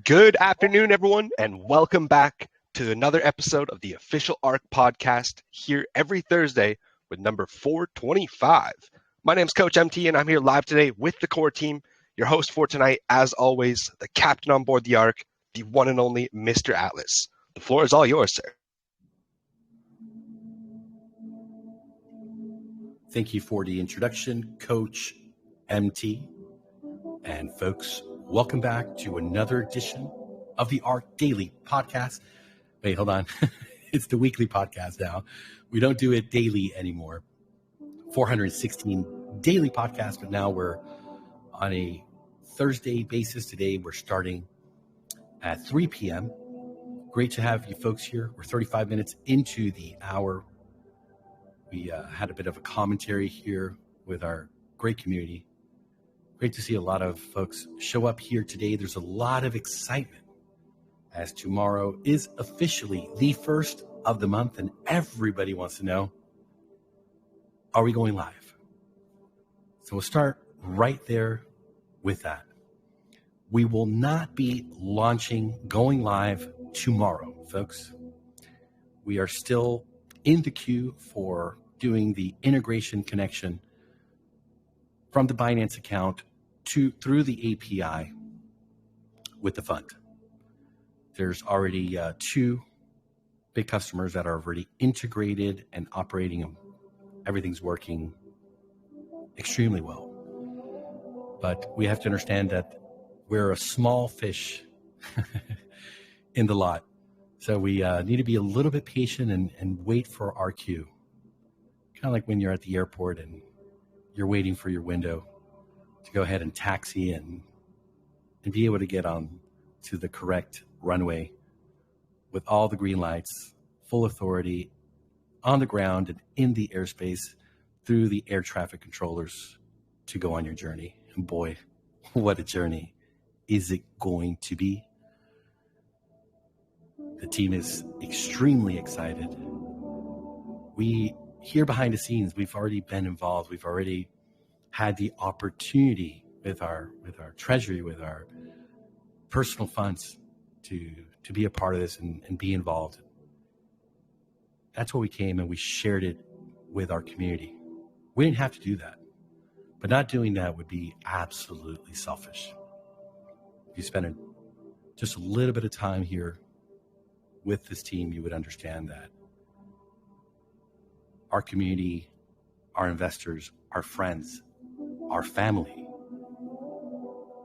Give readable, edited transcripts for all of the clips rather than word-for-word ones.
Good afternoon, everyone, and welcome back to another episode of the official Ark podcast here every Thursday with number 425. My name's Coach MT, and I'm here live today with the core team. Your host for tonight, as always, the captain on board the Ark, the one and only Mr. Atlas. The floor is all yours, sir. Thank you for the introduction, Coach MT. And folks, welcome back to another edition of the Ark Daily Podcast. Wait, hold on. It's the weekly podcast now. We don't do it daily anymore. 416 daily podcasts, but now we're on a Thursday basis. Today we're starting at 3 p.m. Great to have you folks here. We're 35 minutes into the hour. We had a bit of a commentary here with our great community. Great to see a lot of folks show up here today. There's a lot of excitement as tomorrow is officially the first of the month, and everybody wants to know, are we going live? So we'll start right there with that. We will not be going live tomorrow, folks. We are still in the queue for doing the integration connection from the Binance account through the API with the fund. There's already two big customers that are already integrated and operating, and everything's working extremely well. But we have to understand that we're a small fish in the lot. So we need to be a little bit patient and wait for our cue. Kind of like when you're at the airport and you're waiting for your window to go ahead and taxi and be able to get on to the correct runway with all the green lights, full authority on the ground and in the airspace through the air traffic controllers to go on your journey. And boy, what a journey is it going to be. The team is extremely excited. We here behind the scenes, we've already been involved. We've already had the opportunity with our treasury, with our personal funds to be a part of this and be involved. That's why we came and we shared it with our community. We didn't have to do that, but not doing that would be absolutely selfish. If you spend just a little bit of time here with this team, you would understand that our community, our investors, our friends, our family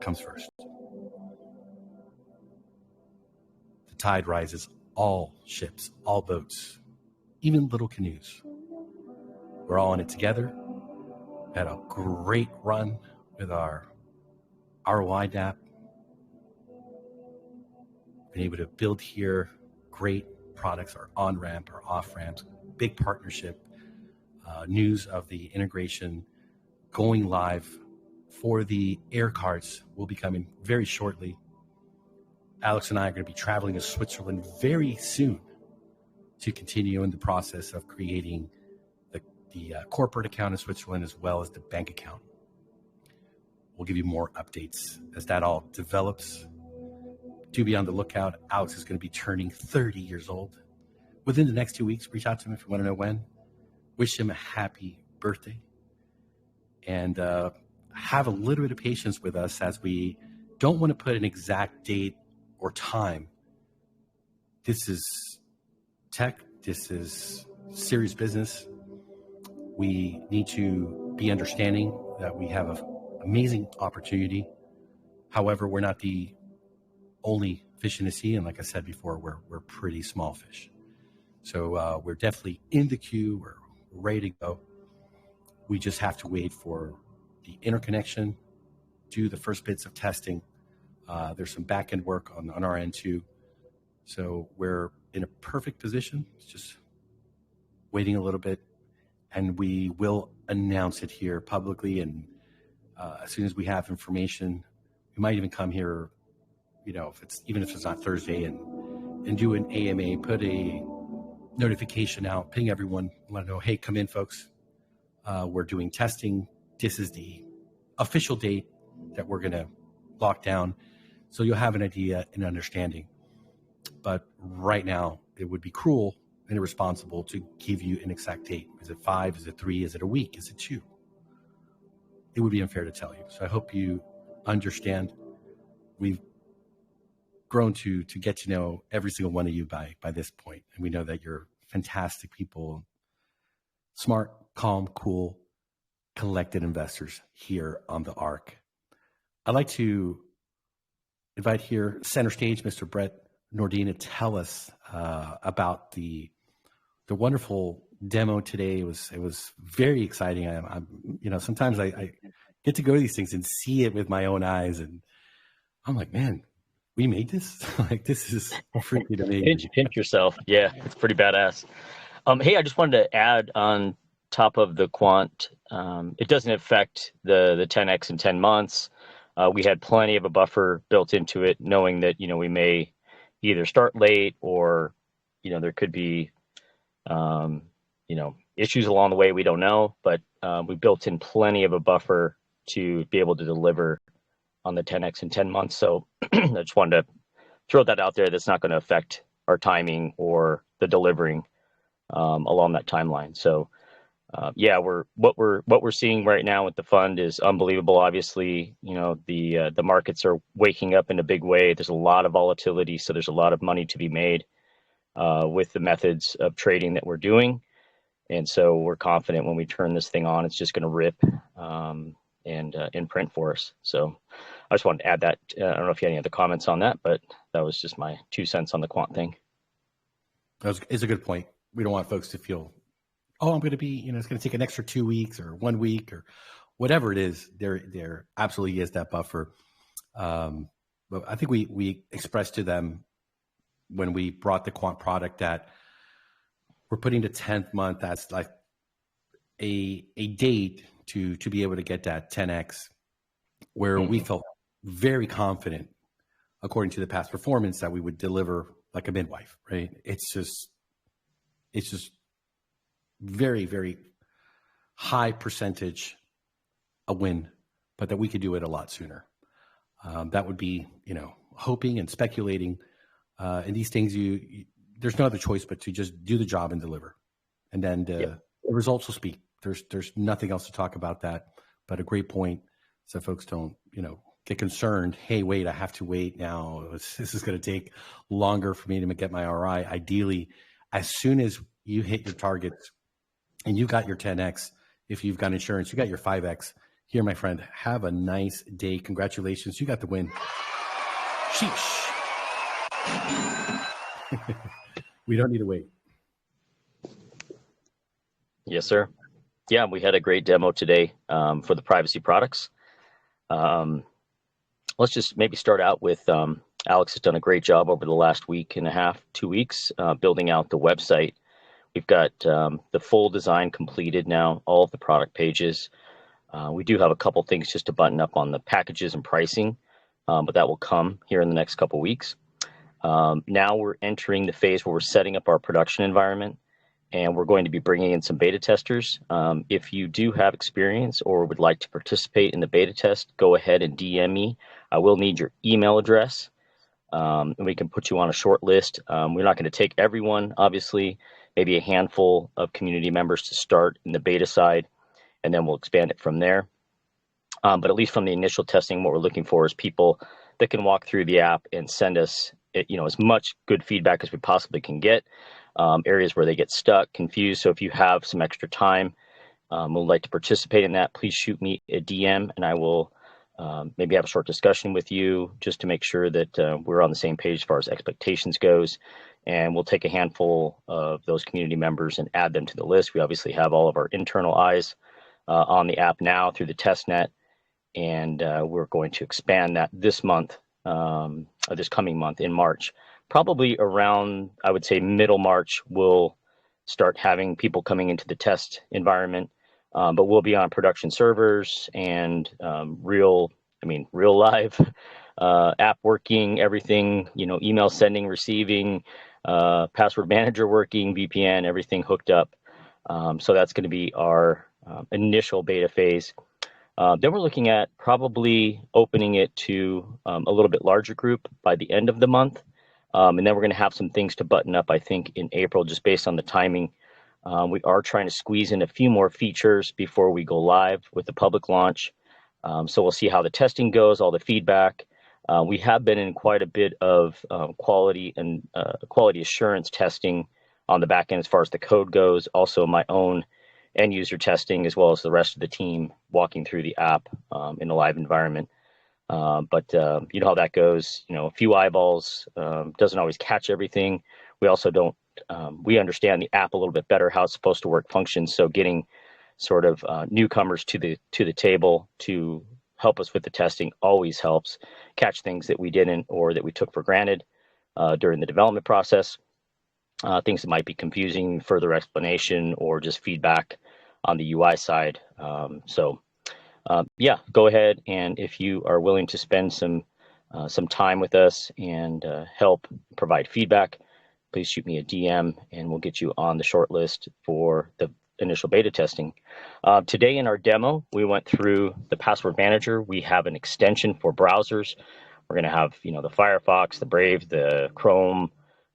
comes first. The tide rises all ships, all boats, even little canoes. We're all in it together. Had a great run with our ROI DApp. Been able to build here great products, our on-ramp, our off-ramps, big partnership, news of the integration going live for the air cards will be coming very shortly. Alex and I are going to be traveling to Switzerland very soon to continue in the process of creating the corporate account in Switzerland as well as the bank account. We'll give you more updates as that all develops. Do be on the lookout. Alex is going to be turning 30 years old. Within the next 2 weeks, reach out to him if you want to know when. Wish him a happy birthday. And have a little bit of patience with us as we don't want to put an exact date or time. This is tech. This is serious business. We need to be understanding that we have an amazing opportunity. However, we're not the only fish in the sea. And like I said before, we're pretty small fish. So we're definitely in the queue. We're ready to go. We just have to wait for the interconnection, do the first bits of testing. There's some back-end work on our end too. So we're in a perfect position. It's just waiting a little bit, and we will announce it here publicly. And as soon as we have information, we might even come here, if it's not Thursday, and do an AMA, put a notification out, ping everyone, let them know, hey, come in, folks. We're doing testing. This is the official date that we're going to lock down. So you'll have an idea and understanding. But right now, it would be cruel and irresponsible to give you an exact date. Is it 5? Is it 3? Is it a week? Is it 2? It would be unfair to tell you. So I hope you understand. We've grown to get to know every single one of you by this point, and we know that you're fantastic people, smart, calm, cool, collected investors here on the Ark. I'd like to invite here center stage Mr. Brett Nordin to tell us about the wonderful demo today. It was very exciting. I'm sometimes I get to go to these things and see it with my own eyes, and I'm like, man, we made this. Like, this is freaking amazing. Pinch yourself. Yeah, it's pretty badass. Hey, I just wanted to add on top of the quant. It doesn't affect the 10x in 10 months. We had plenty of a buffer built into it, knowing that we may either start late or there could be issues along the way. We don't know, but we built in plenty of a buffer to be able to deliver on the 10x in 10 months. So I just wanted to throw that out there. That's not going to affect our timing or the delivering along that timeline. So yeah, what we're seeing right now with the fund is unbelievable. Obviously, the markets are waking up in a big way. There's a lot of volatility, so there's a lot of money to be made with the methods of trading that we're doing. And so we're confident when we turn this thing on, it's just going to rip and print for us. So I just wanted to add that. I don't know if you had any other comments on that, but that was just my 2 cents on the quant thing. It's a good point. We don't want folks to feel, oh, I'm going to be, it's going to take an extra 2 weeks or 1 week or whatever it is. There absolutely is that buffer. But I think we expressed to them when we brought the quant product that we're putting the 10th month as like a date to be able to get that 10x, where we felt very confident, according to the past performance, that we would deliver like a midwife, right? It's just very, very high percentage a win, but that we could do it a lot sooner. That would be, hoping and speculating. And these things, there's no other choice but to just do the job and deliver. And then the results will speak. There's nothing else to talk about that, but a great point so folks don't, get concerned. Hey, wait, I have to wait now. This is going to take longer for me to get my RI. Ideally, as soon as you hit your targets and you got your 10x, if you've got insurance, you got your 5x. Here, my friend, have a nice day. Congratulations. You got the win. Sheesh. We don't need to wait. Yes, sir. Yeah, we had a great demo today for the privacy products. Let's just maybe start out with Alex has done a great job over the last week and a half, 2 weeks, building out the website. We've got the full design completed now, all of the product pages. We do have a couple things just to button up on the packages and pricing, but that will come here in the next couple weeks. Now we're entering the phase where we're setting up our production environment, and we're going to be bringing in some beta testers. If you do have experience or would like to participate in the beta test, go ahead and DM me. I will need your email address, and we can put you on a short list. We're not going to take everyone, obviously, maybe a handful of community members to start in the beta side, and then we'll expand it from there. But at least from the initial testing, what we're looking for is people that can walk through the app and send us as much good feedback as we possibly can get, areas where they get stuck, confused. So if you have some extra time, would like to participate in that, please shoot me a DM and I will maybe have a short discussion with you just to make sure that we're on the same page as far as expectations goes. And we'll take a handful of those community members and add them to the list. We obviously have all of our internal eyes on the app now through the test net. And we're going to expand that this month, this coming month in March. Probably around, I would say, middle March, we'll start having people coming into the test environment. But we'll be on production servers and real live app working, everything, email sending, receiving, password manager working, VPN, everything hooked up. So that's going to be our initial beta phase. Then we're looking at probably opening it to a little bit larger group by the end of the month. And then we're going to have some things to button up, I think, in April, just based on the timing. We are trying to squeeze in a few more features before we go live with the public launch. So we'll see how the testing goes, all the feedback. We have been in quite a bit of quality and quality assurance testing on the back end as far as the code goes. Also, my own end user testing, as well as the rest of the team walking through the app in a live environment. But you know how that goes. You know, a few eyeballs doesn't always catch everything. We also don't. We understand the app a little bit better, how it's supposed to work, functions. So getting sort of newcomers to the table to help us with the testing always helps catch things that we didn't or that we took for granted during the development process. Things that might be confusing, further explanation, or just feedback on the UI side. Yeah, go ahead, and if you are willing to spend some time with us and help provide feedback, please shoot me a DM, and we'll get you on the short list for the initial beta testing. Today in our demo, we went through the password manager. We have an extension for browsers. We're going to have, you know, the Firefox, the Brave, the Chrome,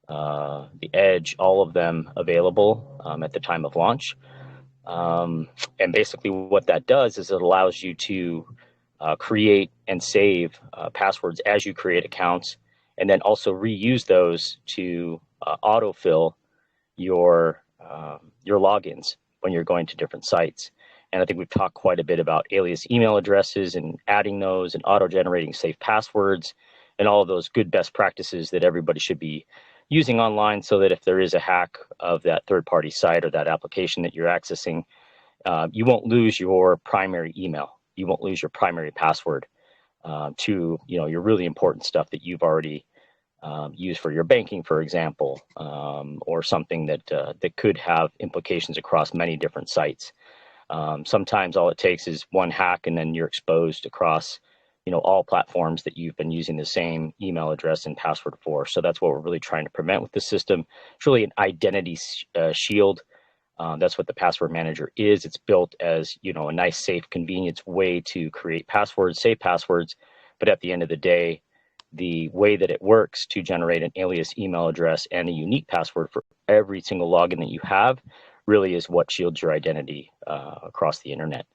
the Edge, all of them available at the time of launch. And basically what that does is it allows you to create and save passwords as you create accounts, and then also reuse those to autofill your logins when you're going to different sites. And I think we've talked quite a bit about alias email addresses and adding those and auto-generating safe passwords and all of those good best practices that everybody should be using online, so that if there is a hack of that third-party site or that application that you're accessing, you won't lose your primary email. You won't lose your primary password to, you know, your really important stuff that you've already used for your banking, for example, or something that could have implications across many different sites. Sometimes all it takes is one hack, and then you're exposed across, you know, all platforms that you've been using the same email address and password for. So that's what we're really trying to prevent with the system. It's really an identity shield. That's what the password manager is. It's built as, you know, a nice, safe, convenient way to create passwords, save passwords. But at the end of the day, the way that it works to generate an alias email address and a unique password for every single login that you have really is what shields your identity across the internet.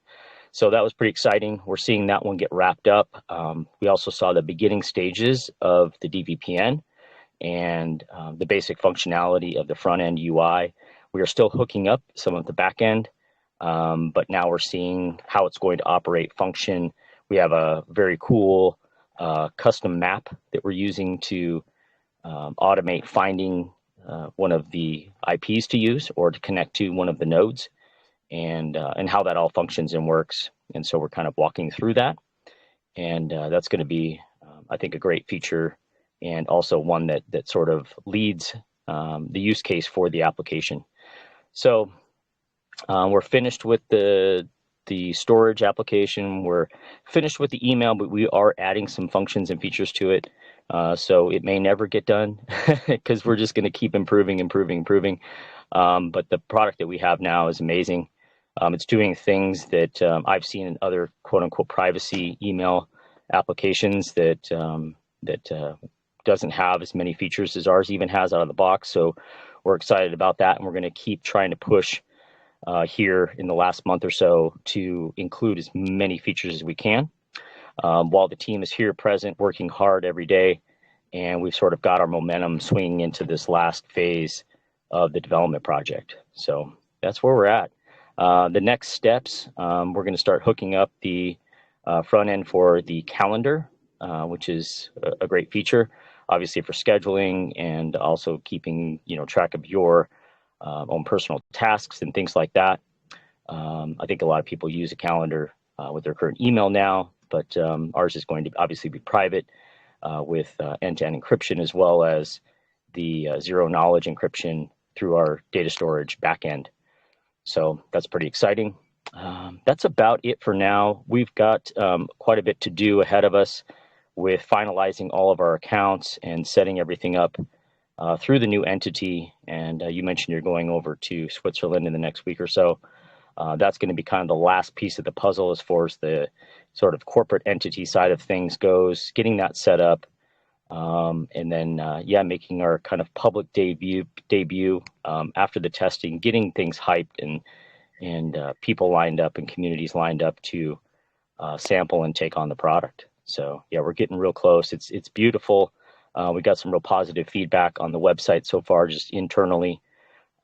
So that was pretty exciting. We're seeing that one get wrapped up. We also saw the beginning stages of the DVPN and the basic functionality of the front end UI. We are still hooking up some of the back end, but now we're seeing how it's going to operate, function. We have a very cool custom map that we're using to automate finding one of the IPs to use or to connect to one of the nodes, and how that all functions and works. And so we're kind of walking through that, and that's going to be, I think, a great feature, and also one that sort of leads the use case for the application. So we're finished with the storage application. We're finished with the email, but we are adding some functions and features to it. So it may never get done because we're just going to keep improving. But the product that we have now is amazing. It's doing things that I've seen in other quote unquote privacy email applications that doesn't have as many features as ours even has out of the box. So we're excited about that, and we're going to keep trying to push here in the last month or so to include as many features as we can, while the team is here present, working hard every day, and we've sort of got our momentum swinging into this last phase of the development project. So that's where we're at. The next steps, we're going to start hooking up the front end for the calendar, which is a great feature, obviously for scheduling and also keeping, you know, track of your own personal tasks and things like that. I think a lot of people use a calendar with their current email now, but ours is going to obviously be private with end-to-end encryption, as well as the zero knowledge encryption through our data storage backend. So that's pretty exciting. That's about it for now. We've got quite a bit to do ahead of us with finalizing all of our accounts and setting everything up through the new entity. And you mentioned you're going over to Switzerland in the next week or so. That's going to be kind of the last piece of the puzzle as far as the sort of corporate entity side of things goes, getting that set up. And then, making our kind of public debut after the testing, getting things hyped and people lined up and communities lined up to sample and take on the product. So yeah, we're getting real close. It's beautiful. We got some real positive feedback on the website so far, just internally.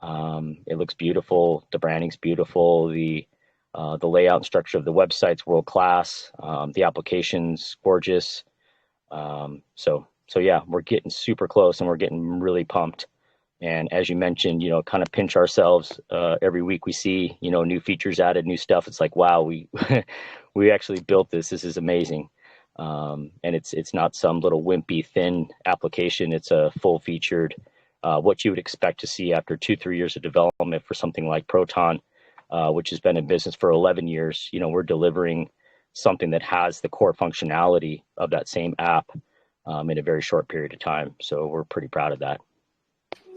It looks beautiful. The branding's beautiful. The layout and structure of the website's world class. The application's gorgeous. So yeah, we're getting super close and we're getting really pumped. And as you mentioned, kind of pinch ourselves every week. We see, new features added, new stuff. It's like, wow, we we actually built this. This is amazing. And it's not some little wimpy, thin application. It's a full featured, what you would expect to see after 2-3 years of development for something like Proton, which has been in business for 11 years. We're delivering something that has the core functionality of that same app in a very short period of time. So we're pretty proud of that.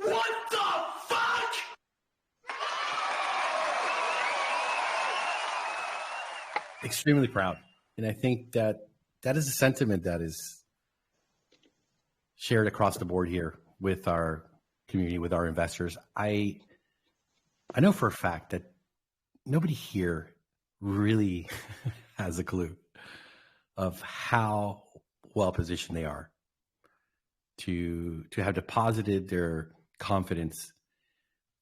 What the fuck? Extremely proud. And I think that is a sentiment that is shared across the board here with our community, with our investors. I know for a fact that nobody here really has a clue of how well positioned they are to have deposited their confidence,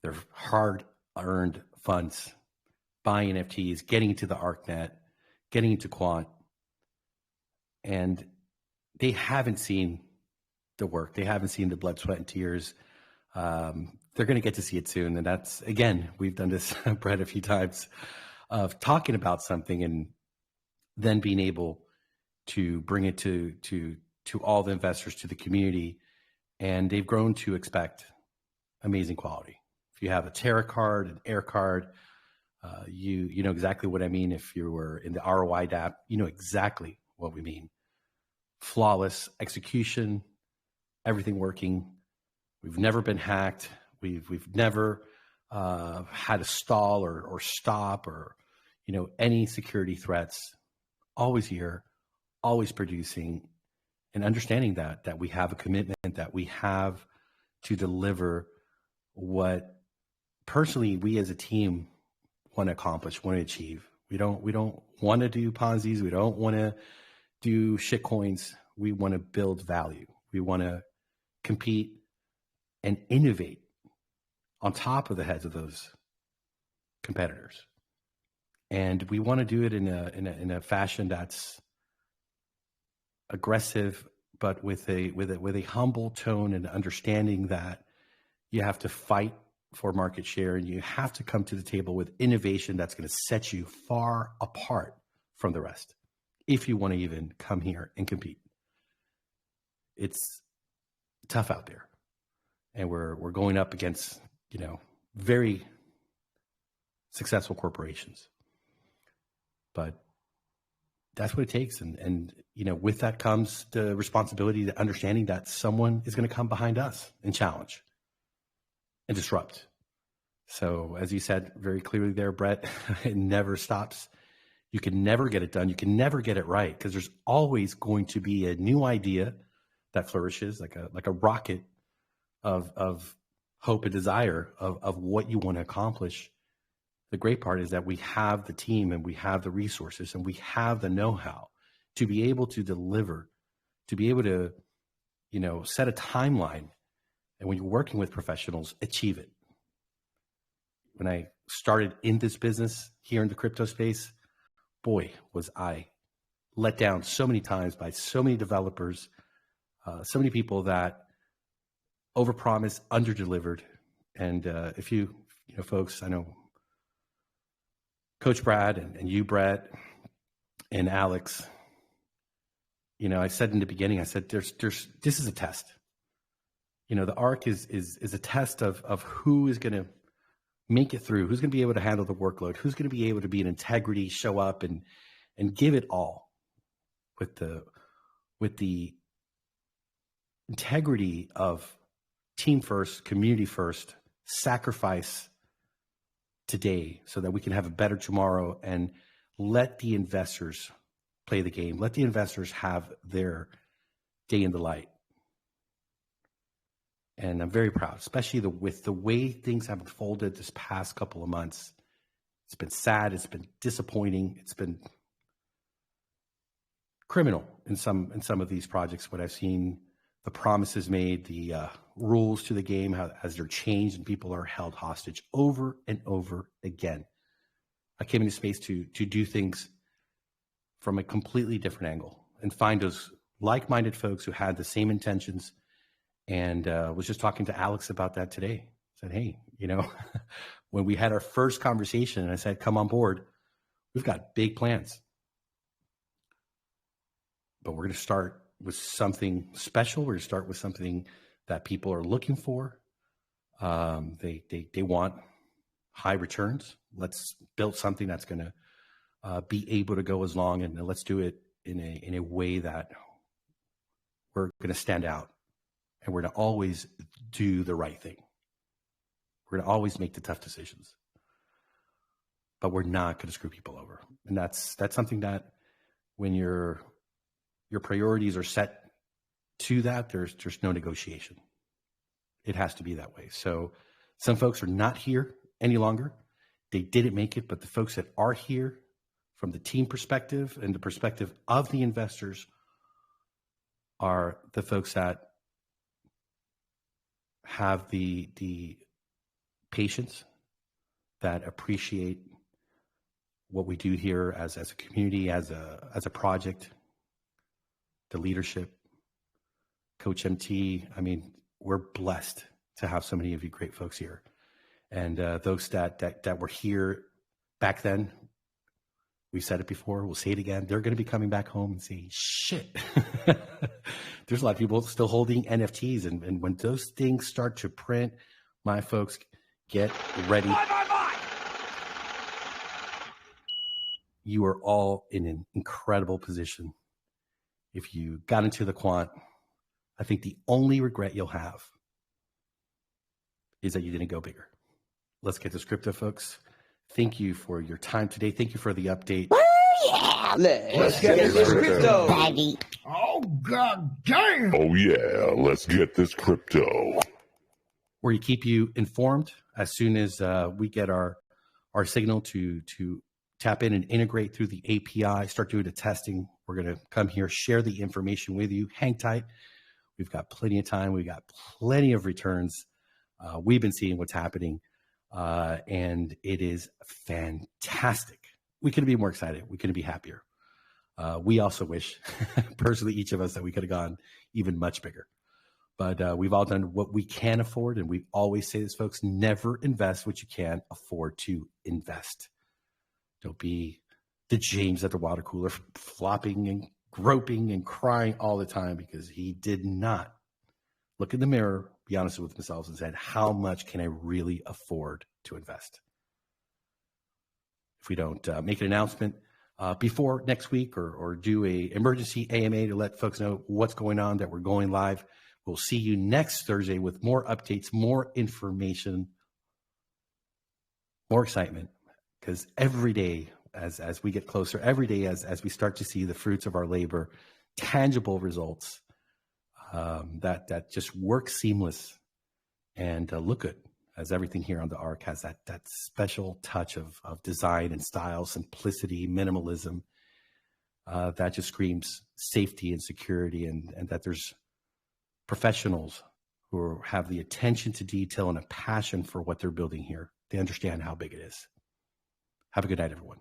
their hard-earned funds, buying NFTs, getting into the ArkNet, getting into Quant, and they haven't seen the work. They haven't seen the blood, sweat, and tears. They're going to get to see it soon. And that's, again, we've done this, Brett, a few times, of talking about something and then being able to bring it to all the investors, to the community. And they've grown to expect amazing quality. If you have a Terra card, an Air card, you know exactly what I mean. If you were in the ROI app, you know exactly what we mean. Flawless execution, everything working. We've never been hacked. We've never had a stall or stop or any security threats. Always here, always producing, and understanding that we have a commitment, that we have to deliver what personally we as a team want to accomplish, want to achieve. We don't want to do Ponzi's. We don't want to do shit coins. We want to build value. We want to compete and innovate on top of the heads of those competitors. And we want to do it in a fashion that's aggressive, but with a humble tone and understanding that you have to fight for market share and you have to come to the table with innovation that's going to set you far apart from the rest if you want to even come here and compete. It's tough out there, and we're going up against very successful corporations, but that's what it takes. And with that comes the responsibility, the understanding that someone is going to come behind us and challenge and disrupt. So as you said very clearly there, Brett, it never stops. You can never get it done. You can never get it right, because there's always going to be a new idea that flourishes like a rocket of hope and desire of what you want to accomplish. The great part is that we have the team and we have the resources and we have the know-how to be able to deliver, to be able to, set a timeline. And when you're working with professionals, achieve it. When I started in this business here in the crypto space, boy, was I let down so many times by so many developers, so many people that overpromised, underdelivered. And if you folks, I know Coach Brad and you, Brett, and Alex, I said in the beginning, I said, this is a test. The ARK is a test of who is going to make it through, who's going to be able to handle the workload, who's going to be able to be in integrity, show up and give it all with the integrity of team first, community first, sacrifice today so that we can have a better tomorrow and let the investors play the game. Let the investors have their day in the light. And I'm very proud, especially with the way things have unfolded this past couple of months. It's been sad. It's been disappointing. It's been criminal in some of these projects. What I've seen, the promises made, the rules to the game, as they're changed and people are held hostage over and over again. I came into space to do things from a completely different angle and find those like-minded folks who had the same intentions. And was just talking to Alex about that today. I said, hey, when we had our first conversation and I said, come on board, we've got big plans. But we're going to start with something special. We're going to start with something that people are looking for. They want high returns. Let's build something that's going to be able to go as long, and let's do it in a way that we're going to stand out, and we're going to always do the right thing. We're going to always make the tough decisions, but we're not going to screw people over. And that's something that when your priorities are set to that, there's no negotiation. It has to be that way. So some folks are not here any longer. They didn't make it, but the folks that are here from the team perspective and the perspective of the investors are the folks that have the patience, that appreciate what we do here as a community, as a project, the leadership, Coach MT. I mean, we're blessed to have so many of you great folks here. And those that were here back then, we've said it before, we'll say it again, they're going to be coming back home and saying, shit. There's a lot of people still holding NFTs. And when those things start to print, my folks, get ready. You are all in an incredible position. If you got into the quant, I think the only regret you'll have is that you didn't go bigger. Let's get this crypto, folks. Thank you for your time today. Thank you for the update. Yeah, let's get this crypto. Baggy. Oh, god damn! Oh, yeah, let's get this crypto. Where you keep you informed as soon as we get our signal to tap in and integrate through the API, start doing the testing. We're going to come here, share the information with you. Hang tight. We've got plenty of time. We've got plenty of returns. We've been seeing what's happening, and it is fantastic. We couldn't be more excited. We couldn't be happier. We also wish, personally, each of us, that we could have gone even much bigger. But we've all done what we can afford, and we always say this, folks, never invest what you can't afford to invest. Don't be the James at the water cooler flopping and groping and crying all the time because he did not look in the mirror, be honest with himself, and said, how much can I really afford to invest? If we don't make an announcement before next week or do a emergency AMA to let folks know what's going on, that we're going live, we'll see you next Thursday with more updates, more information, more excitement, because every day as we get closer, every day as we start to see the fruits of our labor, tangible results that just work seamless and look good, as everything here on the Ark has that special touch of design and style, simplicity, minimalism, that just screams safety and security, and that there's professionals who have the attention to detail and a passion for what they're building here. They understand how big it is. Have a good night, everyone.